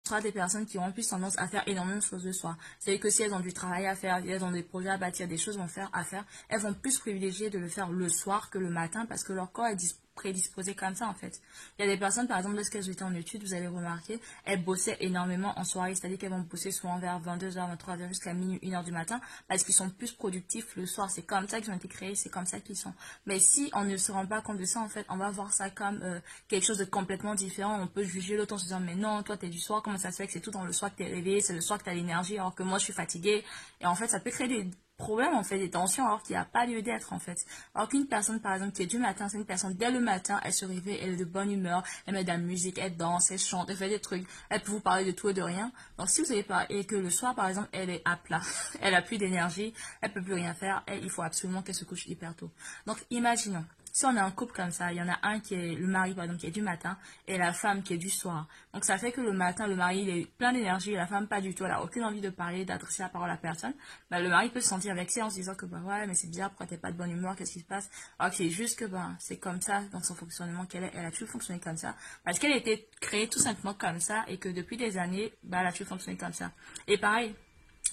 sera des personnes qui auront plus tendance à faire énormément de choses le soir. C'est-à-dire que si elles ont du travail à faire, elles ont des projets à bâtir, des choses à faire, elles vont plus privilégier de le faire le soir que le matin parce que leur corps est prédisposé comme ça en fait. Il y a des personnes, par exemple, lorsqu'elles étaient en études, vous allez remarquer, elles bossaient énormément en soirée, c'est-à-dire qu'elles vont bosser souvent vers 22h, 23h jusqu'à minuit, 1h du matin parce qu'ils sont plus productifs le soir. C'est comme ça qu'ils ont été créés, c'est comme ça qu'ils sont. Mais si on ne se rend pas compte de ça, en fait, on va voir ça comme quelque chose de complètement différent. On peut juger l'autre en se disant, mais non, toi t'es du soir, comment ça se fait que c'est tout dans le soir que t'es réveillé, c'est le soir que t'as l'énergie alors que moi je suis fatiguée. Et en fait, ça peut créer des problème en fait, des tensions alors qu'il n'y a pas lieu d'être en fait. Alors qu'une personne par exemple qui est du matin, c'est une personne dès le matin, elle se réveille, elle est de bonne humeur, elle met de la musique, elle danse, elle chante, elle fait des trucs, elle peut vous parler de tout et de rien. Donc si vous avez pas, et que le soir par exemple elle est à plat, elle a plus d'énergie, elle peut plus rien faire, il faut absolument qu'elle se couche hyper tôt. Donc imaginons. Si on a un couple comme ça, il y en a un qui est le mari par exemple qui est du matin et la femme qui est du soir. Donc ça fait que le matin, le mari il est plein d'énergie et la femme pas du tout. Elle a aucune envie de parler, d'adresser la parole à personne. Bah, le mari peut se sentir vexé en se disant que bah ouais mais c'est bizarre, pourquoi t'es pas de bonne humeur, qu'est-ce qui se passe? Alors que c'est juste que bah, c'est comme ça dans son fonctionnement elle a toujours fonctionné comme ça. Parce qu'elle a été créée tout simplement comme ça et que depuis des années, bah, elle a toujours fonctionné comme ça. Et pareil.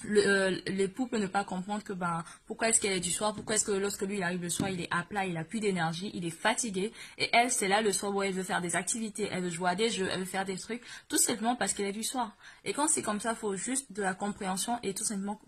L'époux peut ne pas comprendre que ben pourquoi est-ce qu'elle est du soir, pourquoi est-ce que lorsque lui il arrive le soir il est à plat, il a plus d'énergie, il est fatigué et elle c'est là le soir où elle veut faire des activités, elle veut jouer à des jeux, elle veut faire des trucs tout simplement parce qu'elle est du soir. Et quand c'est comme ça, il faut juste de la compréhension et tout simplement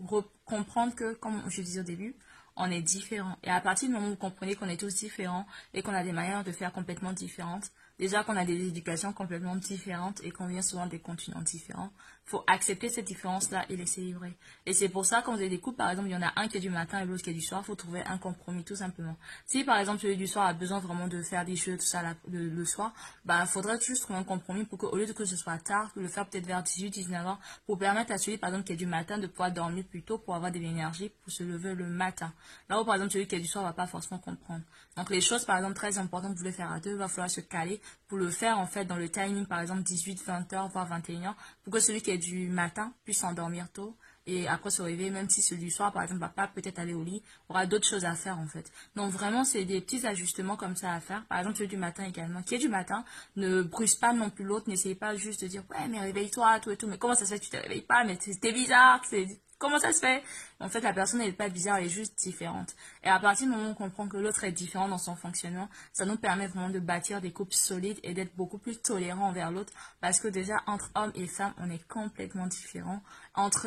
comprendre que comme je disais au début, on est différents. Et à partir du moment où vous comprenez qu'on est tous différents et qu'on a des manières de faire complètement différentes, déjà qu'on a des éducations complètement différentes et qu'on vient souvent des continents différents, il faut accepter cette différence-là et les célébrer. Et c'est pour ça, quand vous avez des couples, par exemple, il y en a un qui est du matin et l'autre qui est du soir, il faut trouver un compromis tout simplement. Si par exemple celui du soir a besoin vraiment de faire des jeux, tout ça le soir, bah, il faudrait juste trouver un compromis pour qu'au lieu de que ce soit tard, le faire peut-être vers 18-19 h pour permettre à celui par exemple qui est du matin de pouvoir dormir plus tôt pour avoir de l'énergie pour se lever le matin. Là où par exemple celui qui est du soir va pas forcément comprendre. Donc les choses par exemple très importantes que vous voulez faire à deux, il va falloir se caler pour le faire en fait dans le timing par exemple 18-20 h voire 21 h pour que celui qui est du matin puisse s'endormir tôt et après se réveiller, même si celui du soir par exemple va pas peut-être aller au lit, aura d'autres choses à faire en fait. Donc vraiment c'est des petits ajustements comme ça à faire. Par exemple celui du matin également, qui est du matin, ne bruse pas non plus l'autre, n'essayez pas juste de dire ouais mais réveille-toi tout et tout, mais comment ça se fait que tu te réveilles pas, mais c'était bizarre, c'est comment ça se fait? En fait, la personne n'est pas bizarre, elle est juste différente. Et à partir du moment où on comprend que l'autre est différent dans son fonctionnement, ça nous permet vraiment de bâtir des couples solides et d'être beaucoup plus tolérants envers l'autre. Parce que déjà, entre hommes et femmes, on est complètement différents. Entre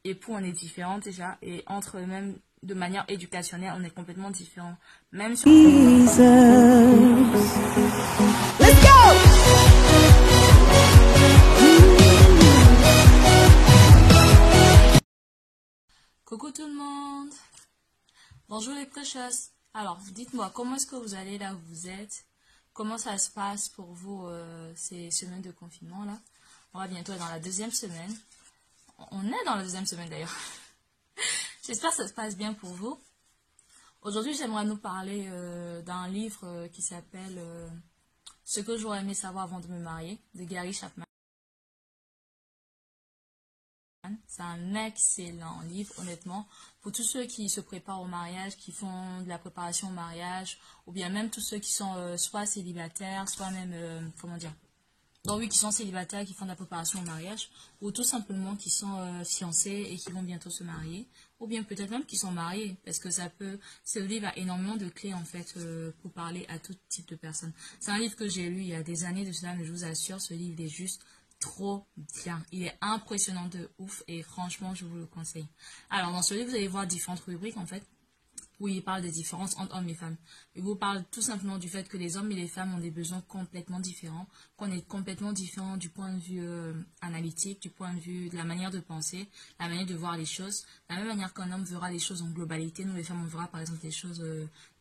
époux, on est différents déjà. Et entre même de manière éducationnelle, on est complètement différents. Même sur... Jesus. Let's go! Coucou tout le monde. Bonjour les precious. Alors, dites-moi, comment est-ce que vous allez là où vous êtes? Comment ça se passe pour vous ces semaines de confinement là? On va bientôt être dans la deuxième semaine. On est dans la deuxième semaine d'ailleurs. J'espère que ça se passe bien pour vous. Aujourd'hui, j'aimerais nous parler d'un livre qui s'appelle Ce que j'aurais aimé savoir avant de me marier, de Gary Chapman. C'est un excellent livre, honnêtement, pour tous ceux qui se préparent au mariage, qui font de la préparation au mariage, ou bien même tous ceux qui sont soit célibataires, soit même, comment dire, donc oui, qui sont célibataires, qui font de la préparation au mariage, ou tout simplement qui sont fiancés et qui vont bientôt se marier, ou bien peut-être même qui sont mariés, parce que ce livre a énormément de clés en fait pour parler à tout type de personnes. C'est un livre que j'ai lu il y a des années de cela, mais je vous assure, ce livre est juste trop bien. Il est impressionnant de ouf et franchement, je vous le conseille. Alors, dans ce livre, vous allez voir différentes rubriques en fait, où il parle des différences entre hommes et femmes. Il vous parle tout simplement du fait que les hommes et les femmes ont des besoins complètement différents, qu'on est complètement différents du point de vue analytique, du point de vue de la manière de penser, la manière de voir les choses. De la même manière qu'un homme verra les choses en globalité, nous les femmes on verra par exemple les choses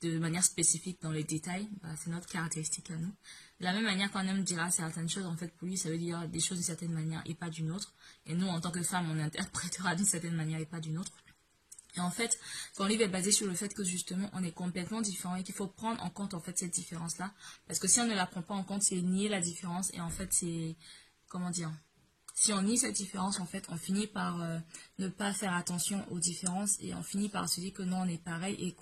de manière spécifique dans les détails. Bah, c'est notre caractéristique à nous. De la même manière qu'un homme dira certaines choses, en fait pour lui ça veut dire des choses d'une certaine manière et pas d'une autre. Et nous en tant que femmes on interprétera d'une certaine manière et pas d'une autre. Et en fait, ton livre est basé sur le fait que justement, on est complètement différents et qu'il faut prendre en compte en fait cette différence-là. Parce que si on ne la prend pas en compte, c'est nier la différence et en fait, c'est, comment dire, Si on nie cette différence, en fait, on finit par ne pas faire attention aux différences et on finit par se dire que non, on est pareil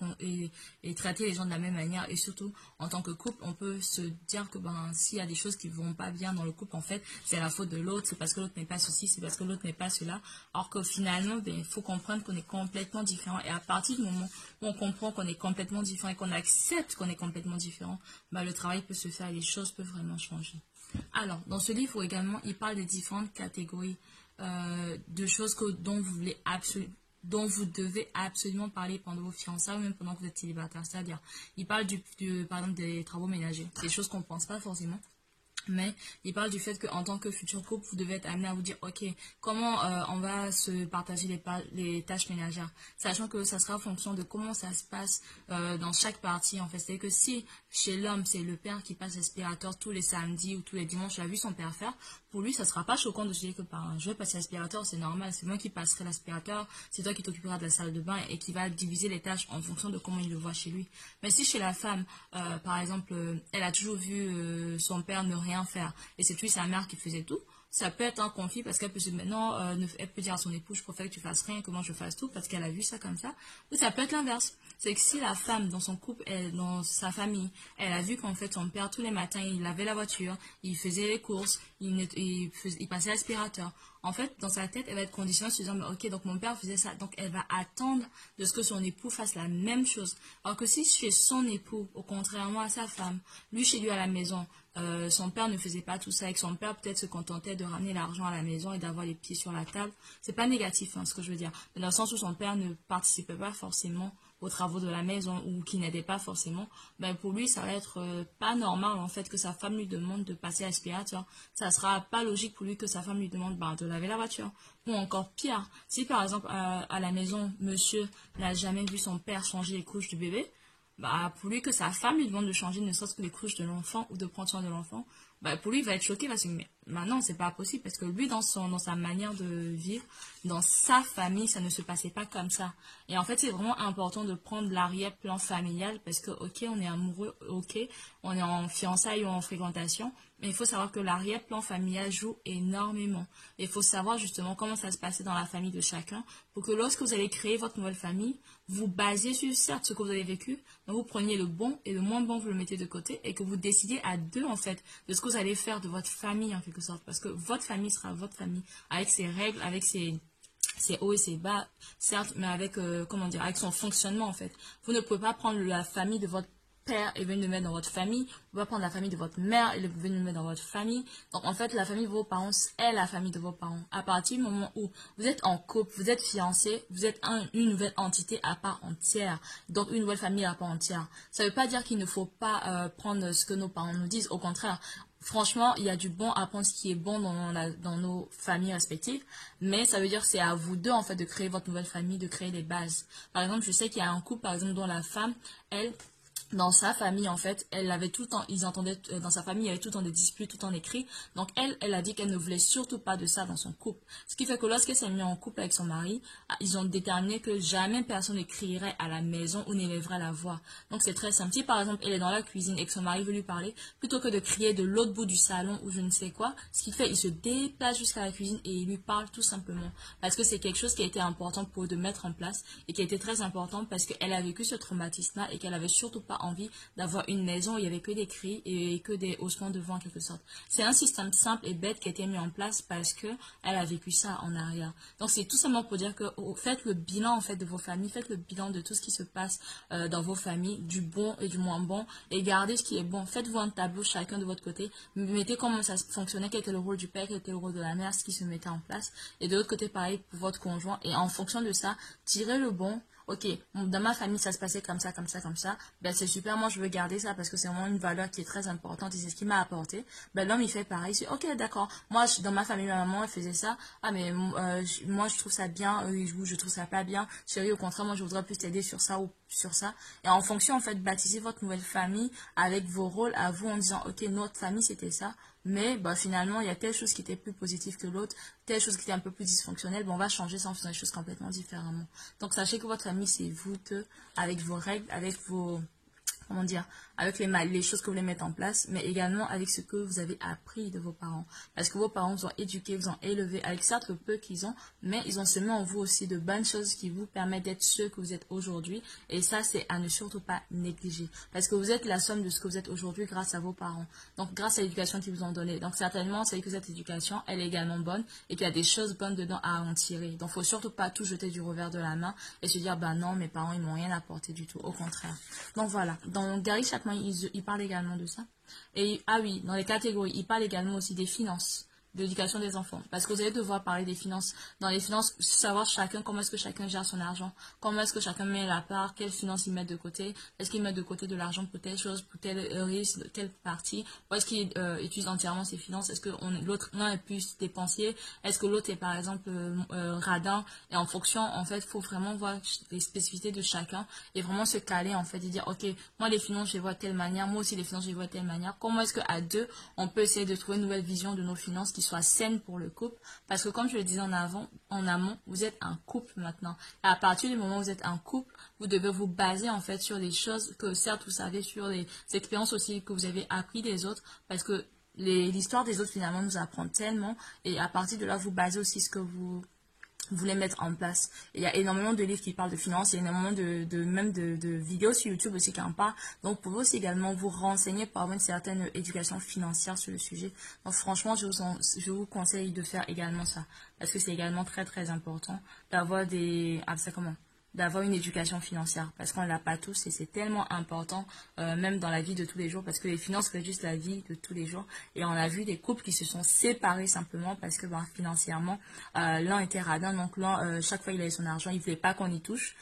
et traiter les gens de la même manière. Et surtout, en tant que couple, on peut se dire que s'il y a des choses qui ne vont pas bien dans le couple, en fait, c'est la faute de l'autre, c'est parce que l'autre n'est pas ceci, c'est parce que l'autre n'est pas cela. Alors que finalement, il faut comprendre qu'on est complètement différent. Et à partir du moment où on comprend qu'on est complètement différent et qu'on accepte qu'on est complètement différent, le travail peut se faire et les choses peuvent vraiment changer. Alors, dans ce livre également, il parle des différentes catégories de choses dont vous devez absolument parler pendant vos fiançailles ou même pendant que vous êtes célibataire. C'est-à-dire, il parle par exemple des travaux ménagers, des choses qu'on ne pense pas forcément. Mais il parle du fait qu'en tant que futur couple, vous devez être amené à vous dire, ok, comment on va se partager les tâches ménagères, sachant que ça sera en fonction de comment ça se passe dans chaque partie, en fait. C'est-à-dire que si chez l'homme, c'est le père qui passe l'aspirateur tous les samedis ou tous les dimanches, il a vu son père faire, pour lui, ça ne sera pas choquant de se dire que je vais passer l'aspirateur, c'est normal, c'est moi qui passerai l'aspirateur, c'est toi qui t'occuperas de la salle de bain et qui va diviser les tâches en fonction de comment il le voit chez lui. Mais si chez la femme, par exemple, elle a toujours vu son père ne rien faire et c'est lui sa mère qui faisait tout, ça peut être un conflit parce qu'elle peut se dire non, elle peut dire à son époux je préfère que tu fasses rien, que moi je fasse tout parce qu'elle a vu ça comme ça. Ou ça peut être l'inverse, c'est que si la femme dans son couple, dans sa famille, elle a vu qu'en fait son père tous les matins il lavait la voiture, il faisait les courses, il passait l'aspirateur. En fait, dans sa tête, elle va être conditionnée en se disant, mais ok, donc mon père faisait ça. Donc, elle va attendre de ce que son époux fasse la même chose. Alors que si chez son époux, au contrairement à sa femme, lui, chez lui à la maison, son père ne faisait pas tout ça et que son père peut-être se contentait de ramener l'argent à la maison et d'avoir les pieds sur la table, c'est pas négatif, ce que je veux dire. Mais dans le sens où son père ne participait pas forcément aux travaux de la maison ou qui n'aidait pas forcément, pour lui, ça va être pas normal en fait que sa femme lui demande de passer l'aspirateur. Ça sera pas logique pour lui que sa femme lui demande de laver la voiture. Ou encore pire, si par exemple à la maison, monsieur n'a jamais vu son père changer les couches du bébé, pour lui que sa femme lui demande de changer ne serait-ce que les couches de l'enfant ou de prendre soin de l'enfant, pour lui il va être choqué parce que mais maintenant c'est pas possible parce que lui dans sa manière de vivre, dans sa famille ça ne se passait pas comme ça. Et en fait c'est vraiment important de prendre l'arrière-plan familial parce que ok on est amoureux, ok on est en fiançailles ou en fréquentation, mais il faut savoir que l'arrière-plan familial joue énormément. Il faut savoir justement comment ça se passait dans la famille de chacun pour que lorsque vous allez créer votre nouvelle famille, vous basez sur certes ce que vous avez vécu, donc vous preniez le bon et le moins bon, vous le mettez de côté et que vous décidez à deux en fait de ce que vous allez faire de votre famille en quelque sorte. Parce que votre famille sera votre famille avec ses règles, avec ses hauts et ses bas, certes, mais avec, avec son fonctionnement en fait. Vous ne pouvez pas prendre la famille de votre père et venir le mettre dans votre famille, vous pouvez pas prendre la famille de votre mère et venir le mettre dans votre famille. Donc en fait la famille de vos parents est la famille de vos parents. À partir du moment où vous êtes en couple, vous êtes fiancé, vous êtes une nouvelle entité à part entière, donc une nouvelle famille à part entière. Ça ne veut pas dire qu'il ne faut pas prendre ce que nos parents nous disent, au contraire. Franchement, il y a du bon à prendre ce qui est bon dans nos familles respectives, mais ça veut dire que c'est à vous deux en fait de créer votre nouvelle famille, de créer les bases. Par exemple, je sais qu'il y a un couple par exemple dont la femme, elle, dans sa famille en fait, elle avait tout le temps, ils entendaient dans sa famille, il y avait tout le temps des disputes, tout le temps des cris. Donc elle a dit qu'elle ne voulait surtout pas de ça dans son couple. Ce qui fait que lorsqu'elle s'est mise en couple avec son mari, ils ont déterminé que jamais personne ne crierait à la maison ou n'élèverait la voix. Donc c'est très simple. Si par exemple elle est dans la cuisine et que son mari veut lui parler, plutôt que de crier de l'autre bout du salon ou je ne sais quoi, ce qu'il fait, il se déplace jusqu'à la cuisine et il lui parle tout simplement. Parce que c'est quelque chose qui a été important pour eux de mettre en place et qui a été très important parce qu'elle a vécu ce traumatisme-là et qu'elle avait surtout pas envie d'avoir une maison où il n'y avait que des cris et que des haussements de voix en quelque sorte. C'est un système simple et bête qui a été mis en place parce que elle a vécu ça en arrière. Donc c'est tout simplement pour dire que faites le bilan en fait de vos familles, faites le bilan de tout ce qui se passe dans vos familles, du bon et du moins bon, et gardez ce qui est bon. Faites-vous un tableau chacun de votre côté, mettez comment ça fonctionnait, quel était le rôle du père, quel était le rôle de la mère, ce qui se mettait en place, et de l'autre côté pareil pour votre conjoint, et en fonction de ça, tirez le bon. Ok, dans ma famille ça se passait comme ça, comme ça, comme ça, c'est super, moi je veux garder ça parce que c'est vraiment une valeur qui est très importante et c'est ce qui m'a apporté. L'homme il fait pareil, c'est ok d'accord, moi dans ma famille ma maman elle faisait ça, mais moi je trouve ça bien, je trouve ça pas bien, chérie au contraire moi je voudrais plus t'aider sur ça ou sur ça. Et en fonction en fait bâtissez votre nouvelle famille avec vos rôles à vous en disant ok notre famille c'était ça, mais finalement il y a telle chose qui était plus positive que l'autre, telle chose qui était un peu plus dysfonctionnelle, on va changer ça en faisant les choses complètement différemment. Donc sachez que votre famille c'est vous deux, avec vos règles, avec vos comment dire, avec les choses que vous voulez mettre en place, mais également avec ce que vous avez appris de vos parents. Parce que vos parents vous ont éduqué, vous ont élevé avec certes le peu qu'ils ont, mais ils ont semé en vous aussi de bonnes choses qui vous permettent d'être ceux que vous êtes aujourd'hui. Et ça, c'est à ne surtout pas négliger. Parce que vous êtes la somme de ce que vous êtes aujourd'hui grâce à vos parents. Donc, grâce à l'éducation qu'ils vous ont donnée. Donc, certainement, c'est que cette éducation, elle est également bonne et qu'il y a des choses bonnes dedans à en tirer. Donc, il faut surtout pas tout jeter du revers de la main et se dire, bah non, mes parents, ils m'ont rien apporté du tout. Au contraire. Donc, voilà. Dans Gary Chapman, il parle également de ça. Et, ah oui, dans les catégories, il parle également aussi des finances, de l'éducation des enfants. Parce que vous allez devoir parler des finances. Dans les finances, savoir chacun, comment est-ce que chacun gère son argent, comment est-ce que chacun met la part, quelles finances il met de côté, est-ce qu'il met de côté de l'argent pour telle chose, pour tel risque, quelle partie, ou est-ce qu'il utilise entièrement ses finances, est-ce que l'un est plus dépensier, est-ce que l'autre est par exemple radin, et en fonction, en fait, il faut vraiment voir les spécificités de chacun, et vraiment se caler, en fait, et dire, ok, moi les finances, je les vois de telle manière, moi aussi les finances, je les vois de telle manière, comment est-ce qu'à deux, on peut essayer de trouver une nouvelle vision de nos finances qui soit saine pour le couple, parce que comme je le disais en amont, vous êtes un couple maintenant. Et à partir du moment où vous êtes un couple, vous devez vous baser en fait sur des choses que certes vous savez, sur les expériences aussi que vous avez appris des autres, parce que l'histoire des autres finalement nous apprend tellement, et à partir de là vous basez aussi ce que vous voulez mettre en place. Et il y a énormément de livres qui parlent de finances, il y a énormément de vidéos sur YouTube aussi qui en parlent. Donc, vous pouvez aussi également vous renseigner pour avoir une certaine éducation financière sur le sujet. Donc, franchement, je vous conseille de faire également ça. Parce que c'est également très, très important d'avoir d'avoir une éducation financière, parce qu'on ne l'a pas tous et c'est tellement important, même dans la vie de tous les jours, parce que les finances régissent la vie de tous les jours. Et on a vu des couples qui se sont séparés simplement parce que financièrement, l'un était radin, donc l'un, chaque fois il avait son argent, il ne voulait pas qu'on y touche.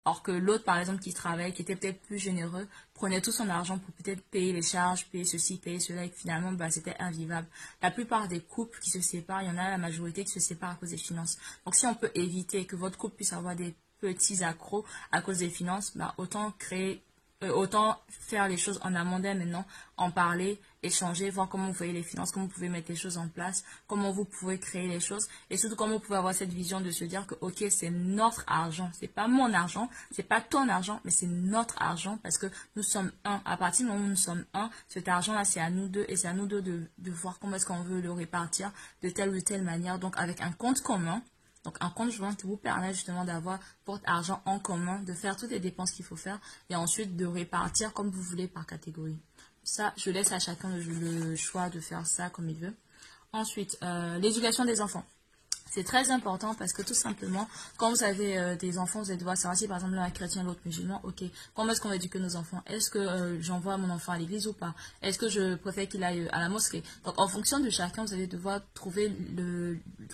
Or que l'autre, par exemple, qui travaille, qui était peut-être plus généreux, prenait tout son argent pour peut-être payer les charges, payer ceci, payer cela, et que finalement, c'était invivable. La plupart des couples qui se séparent, il y en a la majorité qui se séparent à cause des finances. Donc, si on peut éviter que votre couple puisse avoir des petits accros à cause des finances, autant faire les choses en amont dès maintenant, en parler, échanger, voir comment vous voyez les finances, comment vous pouvez mettre les choses en place, comment vous pouvez créer les choses, et surtout comment vous pouvez avoir cette vision de se dire que ok, c'est notre argent, c'est pas mon argent, c'est pas ton argent, mais c'est notre argent, parce que nous sommes un. À partir du moment où nous sommes un, cet argent-là, c'est à nous deux, et c'est à nous deux de voir comment est-ce qu'on veut le répartir de telle ou telle manière, donc avec un compte commun. Donc, un compte joint qui vous permet justement d'avoir votre argent en commun, de faire toutes les dépenses qu'il faut faire et ensuite de répartir comme vous voulez par catégorie. Ça, je laisse à chacun le choix de faire ça comme il veut. Ensuite, l'éducation des enfants. C'est très important parce que tout simplement, quand vous avez des enfants, vous allez devoir savoir si par exemple l'un est chrétien, l'autre musulman, ok, comment est-ce qu'on va éduquer nos enfants? Est-ce que j'envoie mon enfant à l'église ou pas? Est-ce que je préfère qu'il aille à la mosquée? Donc en fonction de chacun, vous allez devoir trouver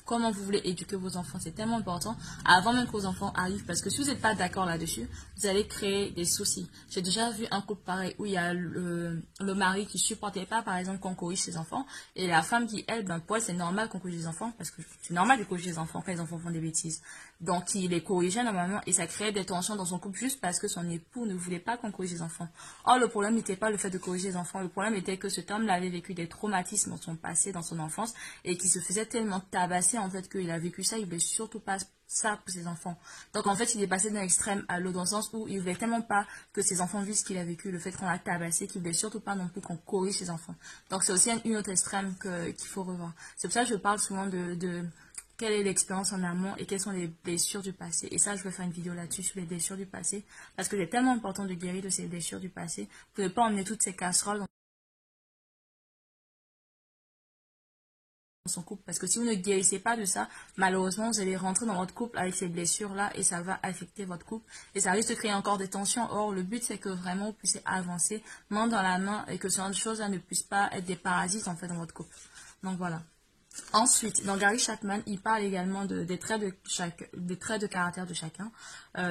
comment vous voulez éduquer vos enfants. C'est tellement important avant même que vos enfants arrivent, parce que si vous n'êtes pas d'accord là-dessus, vous allez créer des soucis. J'ai déjà vu un couple pareil où il y a le mari qui supportait pas par exemple qu'on corrige ses enfants, et la femme qui, elle, pour elle c'est normal qu'on corrige les enfants, parce que c'est normal de corriger les enfants quand les enfants font des bêtises. Donc il les corrigeait normalement et ça créait des tensions dans son couple juste parce que son époux ne voulait pas qu'on corrige les enfants. Or le problème n'était pas le fait de corriger les enfants, le problème était que cet homme avait vécu des traumatismes dans son passé, dans son enfance, et qui se faisait tellement tabasser en fait qu'il a vécu ça, il ne voulait surtout pas ça pour ses enfants. Donc en fait il est passé d'un extrême à l'autre dans le sens où il ne voulait tellement pas que ses enfants vivent ce qu'il a vécu, le fait qu'on l'a tabassé, qu'il ne voulait surtout pas non plus qu'on corrige ses enfants. Donc c'est aussi une autre extrême qu'il faut revoir. C'est pour ça que je parle souvent de quelle est l'expérience en amont et quelles sont les blessures du passé. Et ça, je vais faire une vidéo là-dessus sur les blessures du passé. Parce que c'est tellement important de guérir de ces blessures du passé. Vous ne pouvez pas emmener toutes ces casseroles dans son couple. Parce que si vous ne guérissez pas de ça, malheureusement, vous allez rentrer dans votre couple avec ces blessures-là et ça va affecter votre couple. Et ça risque de créer encore des tensions. Or, le but, c'est que vraiment, vous puissiez avancer main dans la main et que ce genre de choses-là ne puissent pas être des parasites, en fait, dans votre couple. Donc, voilà. Ensuite, dans Gary Chapman, il parle également des traits de caractère de chacun,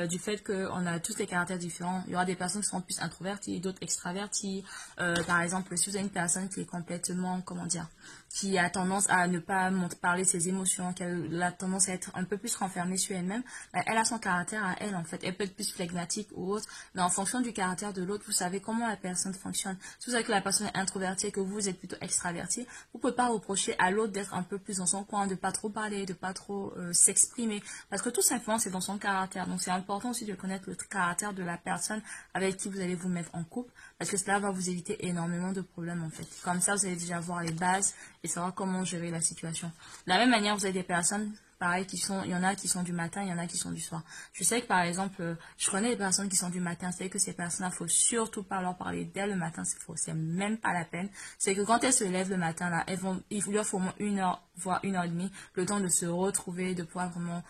du fait qu'on a tous des caractères différents. Il y aura des personnes qui seront plus introverties, d'autres extraverties. Par exemple, si vous avez une personne qui est complètement, comment dire, qui a tendance à ne pas parler de ses émotions, qui a la tendance à être un peu plus renfermée sur elle-même, elle a son caractère à elle en fait. Elle peut être plus flegmatique ou autre, mais en fonction du caractère de l'autre, vous savez comment la personne fonctionne. Si vous savez que la personne est introvertie et que vous êtes plutôt extraverti, vous ne pouvez pas reprocher à l'autre d'être d'être un peu plus dans son coin, de pas trop parler, de pas trop s'exprimer. Parce que tout simplement, c'est dans son caractère. Donc, c'est important aussi de connaître le caractère de la personne avec qui vous allez vous mettre en couple. Parce que cela va vous éviter énormément de problèmes, en fait. Comme ça, vous allez déjà voir les bases et savoir comment gérer la situation. De la même manière, vous avez des personnes... Pareil, il y en a qui sont du matin, il y en a qui sont du soir. Je sais que par exemple, je connais des personnes qui sont du matin. C'est que ces personnes-là, faut surtout pas leur parler dès le matin. C'est même pas la peine. C'est que quand elles se lèvent le matin, là, il leur faut au moins 1 heure, voire 1 heure et demie, le temps de se retrouver, de pouvoir vraiment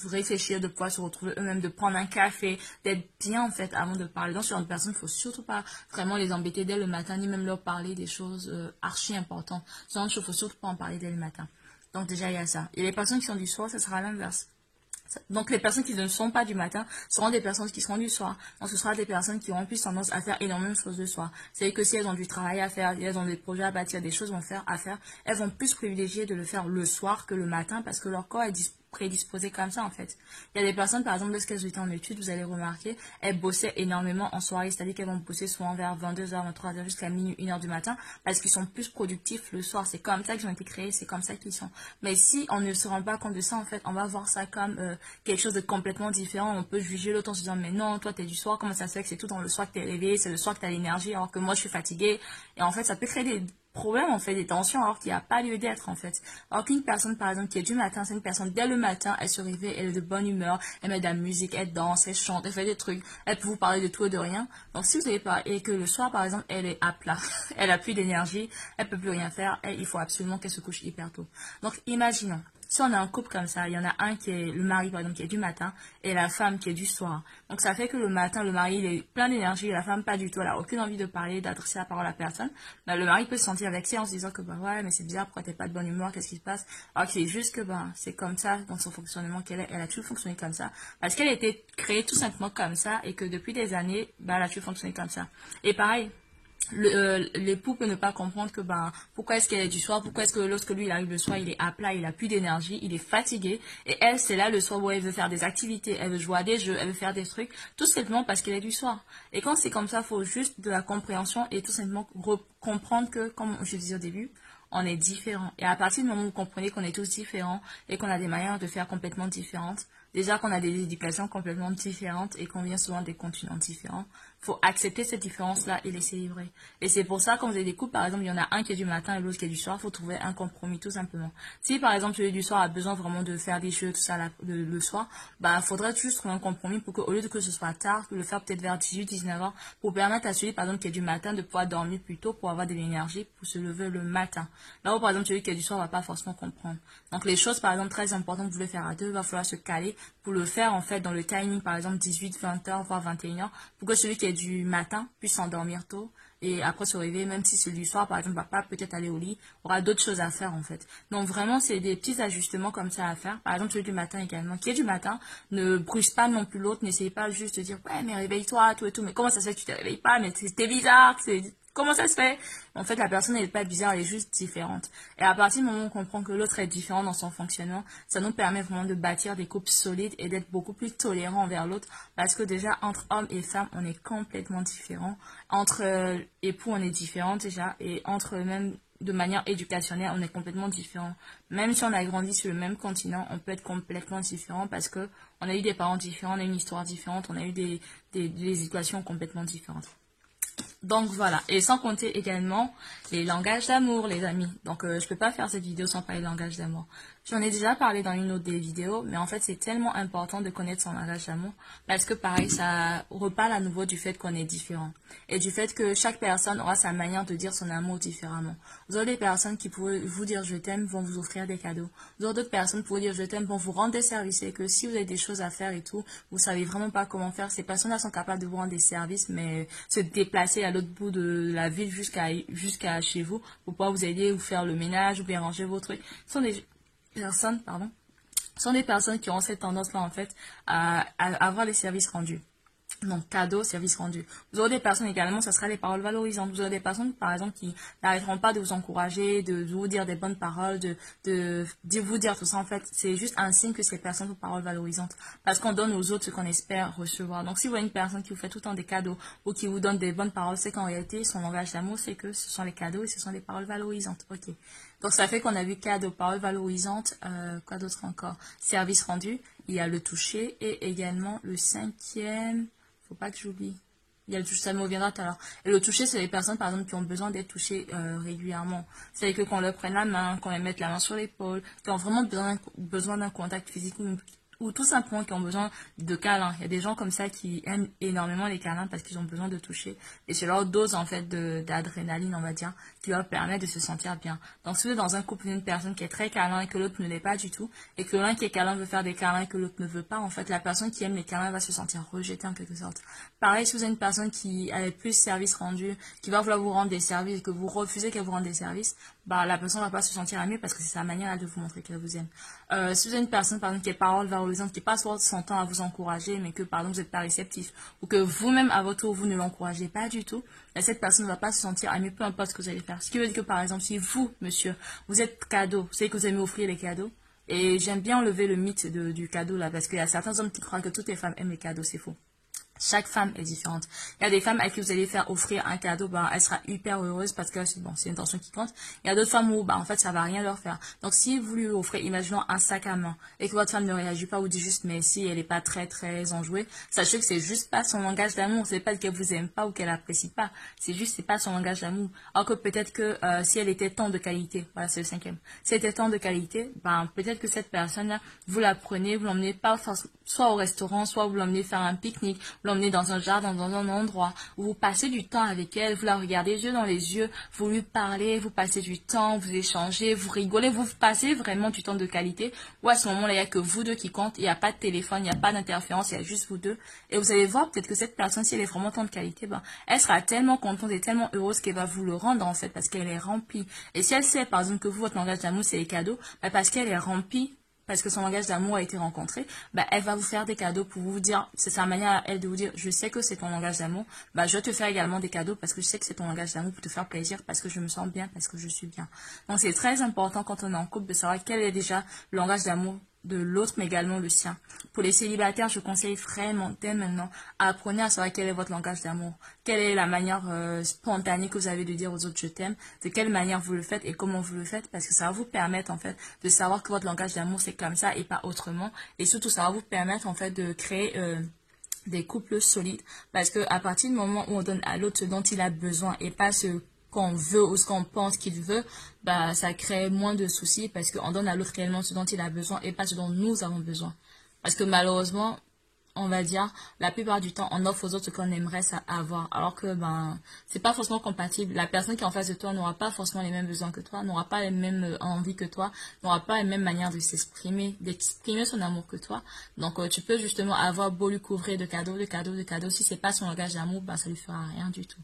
réfléchir, de pouvoir se retrouver eux-mêmes, de prendre un café, d'être bien en fait avant de parler. Donc sur une personne, il faut surtout pas vraiment les embêter dès le matin, ni même leur parler des choses archi importantes. Sinon, il faut surtout pas en parler dès le matin. Donc déjà, il y a ça. Et les personnes qui sont du soir, ça sera l'inverse. Donc les personnes qui ne sont pas du matin seront des personnes qui seront du soir. Donc ce sera des personnes qui auront plus tendance à faire énormément de choses le soir. C'est que si elles ont du travail à faire, elles ont des projets à bâtir, des choses à faire, elles vont plus privilégier de le faire le soir que le matin parce que leur corps est prédisposé comme ça en fait. Il y a des personnes par exemple lorsqu'elles étaient en études, vous allez remarquer, elles bossaient énormément en soirée, c'est-à-dire qu'elles vont bosser souvent vers 22h, 23h jusqu'à minuit, 1h du matin parce qu'ils sont plus productifs le soir. C'est comme ça qu'ils ont été créés, c'est comme ça qu'ils sont. Mais si on ne se rend pas compte de ça en fait, on va voir ça comme quelque chose de complètement différent. On peut juger l'autre en se disant mais non, toi t'es du soir, comment ça se fait que c'est tout dans le soir que t'es réveillé, c'est le soir que t'as l'énergie alors que moi je suis fatiguée. Et en fait ça peut créer des problème en fait, des tensions alors qu'il n'y a pas lieu d'être en fait. Alors qu'une personne par exemple qui est du matin, c'est une personne dès le matin, elle se réveille, elle est de bonne humeur, elle met de la musique, elle danse, elle chante, elle fait des trucs, elle peut vous parler de tout et de rien. Donc si vous n'avez pas, et que le soir par exemple elle est à plat, elle a plus d'énergie, elle peut plus rien faire, il faut absolument qu'elle se couche hyper tôt. Donc imaginons, si on a un couple comme ça, il y en a un qui est le mari par exemple qui est du matin et la femme qui est du soir. Donc ça fait que le matin, le mari il est plein d'énergie et la femme pas du tout. Elle a aucune envie de parler, d'adresser la parole à personne. Ben, le mari peut se sentir vexé en se disant que bah ouais mais c'est bizarre, pourquoi t'es pas de bonne humeur, qu'est-ce qui se passe? Alors que c'est juste que c'est comme ça dans son fonctionnement qu'elle est. Elle a toujours fonctionné comme ça parce qu'elle a été créée tout simplement comme ça et que depuis des années, elle a toujours fonctionné comme ça. Et pareil. L'époux peut ne pas comprendre que pourquoi est-ce qu'elle est du soir, pourquoi est-ce que lorsque lui il arrive le soir il est à plat, il a plus d'énergie, il est fatigué et elle c'est là le soir où elle veut faire des activités, elle veut jouer à des jeux, elle veut faire des trucs tout simplement parce qu'elle est du soir. Et quand c'est comme ça, il faut juste de la compréhension et tout simplement comprendre que comme je disais au début, on est différents. Et à partir du moment où vous comprenez qu'on est tous différents et qu'on a des manières de faire complètement différentes, déjà qu'on a des éducations complètement différentes et qu'on vient souvent des continents différents, faut accepter cette différence-là et les célébrer. Et c'est pour ça, quand vous avez des couples, par exemple, il y en a un qui est du matin et l'autre qui est du soir, il faut trouver un compromis, tout simplement. Si, par exemple, celui du soir a besoin vraiment de faire des jeux, tout ça, le soir, faudrait juste trouver un compromis pour qu'au lieu de que ce soit tard, le faire peut-être vers 18, 19 heures, pour permettre à celui, par exemple, qui est du matin de pouvoir dormir plus tôt pour avoir de l'énergie pour se lever le matin. Là où, par exemple, celui qui est du soir va pas forcément comprendre. Donc, les choses, par exemple, très importantes, vous voulez faire à deux, il va falloir se caler pour le faire, en fait, dans le timing, par exemple, 18, 20 heures, voire 21 heures, pour que celui qui est du matin puisse s'endormir tôt et après se réveiller, même si celui du soir, par exemple, va pas peut-être aller au lit, aura d'autres choses à faire, en fait. Donc, vraiment, c'est des petits ajustements comme ça à faire. Par exemple, celui du matin également, qui est du matin, ne bruse pas non plus l'autre, n'essayez pas juste de dire, ouais, mais réveille-toi, tout et tout, mais comment ça se fait que tu te réveilles pas, mais c'était bizarre, comment ça se fait? En fait, la personne n'est pas bizarre, elle est juste différente. Et à partir du moment où on comprend que l'autre est différent dans son fonctionnement, ça nous permet vraiment de bâtir des couples solides et d'être beaucoup plus tolérants envers l'autre. Parce que déjà, entre hommes et femmes, on est complètement différents. Entre époux, on est différents déjà. Et entre même de manière éducationnelle, on est complètement différents. Même si on a grandi sur le même continent, on peut être complètement différents parce que on a eu des parents différents, on a eu une histoire différente, on a eu des éducations complètement différentes. Donc voilà, et sans compter également les langages d'amour, les amis. Donc je peux pas faire cette vidéo sans parler de langage d'amour. J'en ai déjà parlé dans une autre des vidéos, mais en fait c'est tellement important de connaître son langage d'amour parce que pareil, ça reparle à nouveau du fait qu'on est différent et du fait que chaque personne aura sa manière de dire son amour différemment. Vous aurez des personnes qui pourraient vous dire je t'aime, vont vous offrir des cadeaux. Vous aurez d'autres personnes qui pourraient dire je t'aime, vont vous rendre des services et que si vous avez des choses à faire et tout, vous savez vraiment pas comment faire. Ces personnes-là sont capables de vous rendre des services, mais se déplacer à l'autre bout de la ville jusqu'à chez vous pour pouvoir vous aider ou faire le ménage ou bien ranger vos trucs. Ce sont des personnes qui ont cette tendance-là en fait à avoir les services rendus. Donc, cadeaux, services rendus. Vous aurez des personnes également, ça sera les paroles valorisantes. Vous aurez des personnes, par exemple, qui n'arrêteront pas de vous encourager, de vous dire des bonnes paroles, de vous dire tout ça. En fait, c'est juste un signe que ces personnes sont paroles valorisantes. Parce qu'on donne aux autres ce qu'on espère recevoir. Donc, si vous voyez une personne qui vous fait tout le temps des cadeaux ou qui vous donne des bonnes paroles, c'est qu'en réalité, son langage d'amour, c'est que ce sont les cadeaux et ce sont des paroles valorisantes. Ok. Donc ça fait qu'on a vu cadeau, parole valorisante, quoi d'autre encore? Service rendu, il y a le toucher et également le cinquième, faut pas que j'oublie. Il y a le toucher, ça me reviendra tout à l'heure. Et le toucher, c'est les personnes, par exemple, qui ont besoin d'être touchées régulièrement. C'est-à-dire que qu'on leur prenne la main, qu'on leur mette la main sur l'épaule, qui ont vraiment besoin d'un contact physique ou tout simplement qui ont besoin de câlins. Il y a des gens comme ça qui aiment énormément les câlins parce qu'ils ont besoin de toucher. Et c'est leur dose, en fait, d'adrénaline, on va dire, qui leur permet de se sentir bien. Donc, si vous êtes dans un couple d'une personne qui est très câlin et que l'autre ne l'est pas du tout, et que l'un qui est câlin veut faire des câlins et que l'autre ne veut pas, en fait, la personne qui aime les câlins va se sentir rejetée en quelque sorte. Pareil, si vous êtes une personne qui a plus service rendu, qui va vouloir vous rendre des services et que vous refusez qu'elle vous rende des services, bah, la personne ne va pas se sentir aimée parce que c'est sa manière de vous montrer qu'elle vous aime. Si vous êtes une personne, par exemple, qui est parole valorisante, qui passe son temps à vous encourager, mais que, par exemple, vous n'êtes pas réceptif, ou que vous-même, à votre tour, vous ne l'encouragez pas du tout, là, cette personne ne va pas se sentir aimée, peu importe ce que vous allez faire. Ce qui veut dire que, par exemple, si vous, monsieur, vous êtes cadeau, vous savez que vous aimez offrir les cadeaux, et j'aime bien enlever le mythe du cadeau, là, parce qu'il y a certains hommes qui croient que toutes les femmes aiment les cadeaux, c'est faux. Chaque femme est différente. Il y a des femmes à qui vous allez faire offrir un cadeau, bah, elle sera hyper heureuse parce que bon, c'est l'intention qui compte. Il y a d'autres femmes où, bah, en fait, ça va rien leur faire. Donc, si vous lui offrez, imaginons un sac à main et que votre femme ne réagit pas ou dit juste merci, elle n'est pas très enjouée, sachez que c'est juste pas son langage d'amour. C'est pas qu'elle vous aime pas ou qu'elle apprécie pas. C'est juste, c'est pas son langage d'amour. Alors que peut-être que si elle était tant de qualité, voilà, c'est le cinquième. Si elle était tant de qualité, bah, peut-être que cette personne-là, vous la prenez, vous l'emmenez pas soit au restaurant, soit vous l'emmenez faire un pique-nique, vous l'emmenez dans un jardin, dans un endroit où vous passez du temps avec elle, vous la regardez les yeux dans les yeux, vous lui parlez, vous passez du temps, vous échangez, vous rigolez, vous passez vraiment du temps de qualité, où à ce moment-là, il n'y a que vous deux qui comptent, il n'y a pas de téléphone, il n'y a pas d'interférence, il y a juste vous deux. Et vous allez voir peut-être que cette personne, si elle est vraiment tant de qualité, ben, elle sera tellement contente et tellement heureuse qu'elle va vous le rendre en fait, parce qu'elle est remplie. Et si elle sait, par exemple, que vous, votre langage d'amour, c'est les cadeaux, ben, parce qu'elle est remplie, parce que son langage d'amour a été rencontré, bah, elle va vous faire des cadeaux pour vous dire, c'est sa manière à elle de vous dire, je sais que c'est ton langage d'amour, bah, je vais te faire également des cadeaux parce que je sais que c'est ton langage d'amour pour te faire plaisir, parce que je me sens bien, parce que je suis bien. Donc c'est très important quand on est en couple de savoir quel est déjà le langage d'amour de l'autre, mais également le sien. Pour les célibataires, je conseille vraiment, dès maintenant, apprenez à savoir quel est votre langage d'amour. Quelle est la manière spontanée que vous avez de dire aux autres je t'aime, de quelle manière vous le faites et comment vous le faites, parce que ça va vous permettre en fait de savoir que votre langage d'amour c'est comme ça et pas autrement. Et surtout, ça va vous permettre en fait de créer des couples solides, parce que à partir du moment où on donne à l'autre ce dont il a besoin et pas ce qu'on veut ou ce qu'on pense qu'il veut, bah, ça crée moins de soucis parce qu'on donne à l'autre réellement ce dont il a besoin et pas ce dont nous avons besoin. Parce que malheureusement, on va dire, la plupart du temps, on offre aux autres ce qu'on aimerait avoir. Alors que, ben, c'est pas forcément compatible. La personne qui est en face de toi n'aura pas forcément les mêmes besoins que toi, n'aura pas les mêmes envies que toi, n'aura pas les mêmes manières de s'exprimer, d'exprimer son amour que toi. Donc, tu peux justement avoir beau lui couvrir de cadeaux, de cadeaux, de cadeaux. Si c'est pas son langage d'amour, ben, ça lui fera rien du tout.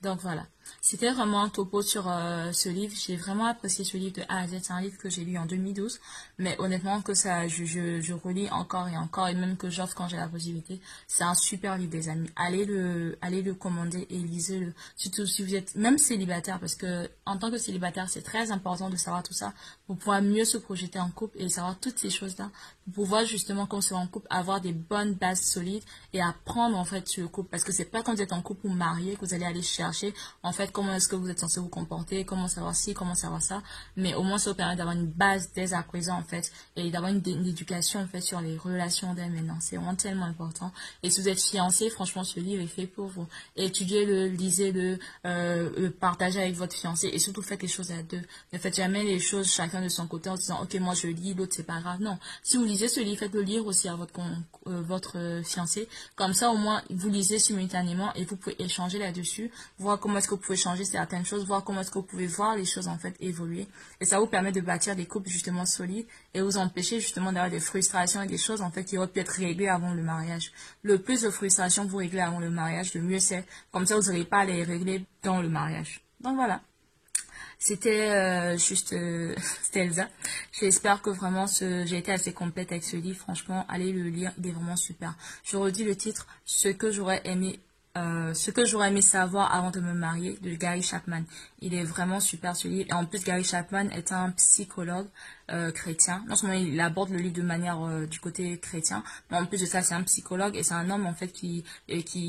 Donc, voilà. C'était vraiment un topo sur ce livre. J'ai vraiment apprécié ce livre de A à Z. C'est un livre que j'ai lu en 2012. Mais honnêtement, que ça, je relis encore et même que j'offre quand j'ai la possibilité. C'est un super livre, les amis. Allez le commander et lisez-le. Surtout si vous êtes même célibataire, parce que en tant que célibataire, c'est très important de savoir tout ça pour pouvoir mieux se projeter en couple et savoir toutes ces choses-là. Pour pouvoir justement, quand on sera en couple, avoir des bonnes bases solides et apprendre en fait sur le couple. Parce que c'est pas quand vous êtes en couple ou marié que vous allez aller chercher en fait comment est-ce que vous êtes censé vous comporter, comment savoir ci, comment savoir ça. Mais au moins ça vous permet d'avoir une base dès à présent en fait et d'avoir une éducation en fait sur les relations dès maintenant. C'est vraiment tellement important. Et si vous êtes fiancé, franchement ce livre est fait pour vous. Étudiez-le, lisez-le, partagez avec votre fiancé et surtout faites les choses à deux. Ne faites jamais les choses chacun de son côté en se disant ok moi je lis, l'autre c'est pas grave. Non, si vous lisez ce livre, faites-le lire aussi à votre fiancé. Comme ça au moins vous lisez simultanément et vous pouvez échanger là-dessus, voir comment est-ce que vous pouvez changer certaines choses, voir comment est-ce que vous pouvez voir les choses en fait évoluer. Et ça vous permet de bâtir des couples justement solides et vous empêcher justement d'avoir des frustrations et des choses en fait qui auraient pu être réglées avant le mariage. Le plus de frustrations vous réglez avant le mariage, le mieux c'est. Comme ça vous n'aurez pas à les régler dans le mariage. Donc voilà. C'était c'était Elsa. J'espère que vraiment j'ai été assez complète avec ce livre. Franchement, allez le lire, il est vraiment super. Je redis le titre, ce que j'aurais aimé savoir avant de me marier, de Gary Chapman. Il est vraiment super ce livre. Et en plus, Gary Chapman est un psychologue chrétien. Non seulement il aborde le livre de manière du côté chrétien, mais en plus de ça, c'est un psychologue et c'est un homme en fait qui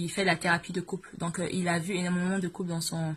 fait la thérapie de couple. Donc, il a vu énormément de couples dans son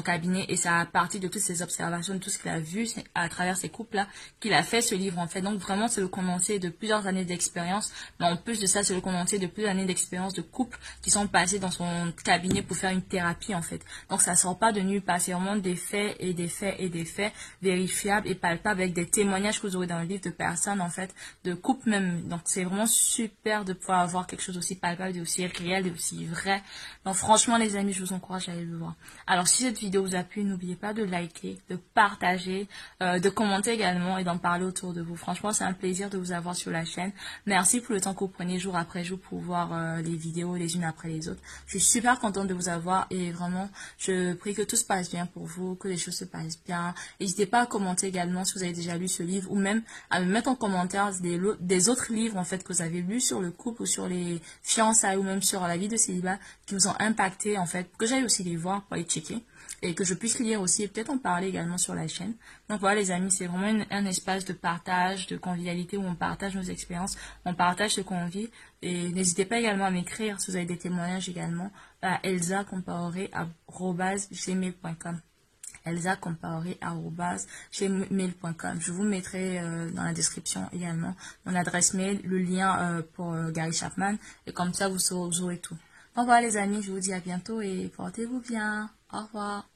cabinet et c'est à partir de toutes ses observations, de tout ce qu'il a vu à travers ces couples-là, qu'il a fait ce livre en fait. Donc, vraiment, c'est le condensé de plusieurs années d'expérience. Mais en plus de ça, c'est le condensé de plusieurs années d'expérience de couples qui sont passés dans son cabinet pour faire une thérapie en fait. Donc, ça sort pas de nulle part. C'est vraiment des faits et des faits et des faits vérifiables et palpables avec des témoignages que vous aurez dans le livre de personnes en fait, de couples même. Donc c'est vraiment super de pouvoir avoir quelque chose aussi palpable et aussi réel et aussi vrai. Donc franchement les amis, je vous encourage à aller le voir. Alors si cette vidéo vous a plu, n'oubliez pas de liker, de partager, de commenter également et d'en parler autour de vous. Franchement c'est un plaisir de vous avoir sur la chaîne. Merci pour le temps que vous prenez jour après jour pour voir les vidéos les unes après les autres. Je suis super contente de vous avoir et vraiment je prie que tout se passe bien pour vous, que les choses se passent bien. N'hésitez pas à commenter également si vous avez déjà lu ce livre ou même à me mettre en commentaire des autres livres en fait que vous avez lus sur le couple ou sur les fiançailles ou même sur la vie de célibat qui vous ont impacté en fait, que j'aille aussi les voir pour les checker et que je puisse lire aussi et peut-être en parler également sur la chaîne. Donc voilà les amis, c'est vraiment un espace de partage, de convivialité où on partage nos expériences, on partage ce qu'on vit et n'hésitez pas également à m'écrire si vous avez des témoignages également à elsacompaoré@gmail.com. elsacompaoré@gmail.com. Je vous mettrai dans la description également mon adresse mail, le lien pour Gary Chapman et comme ça vous aurez tout. Donc voilà les amis, je vous dis à bientôt et portez-vous bien. Au revoir.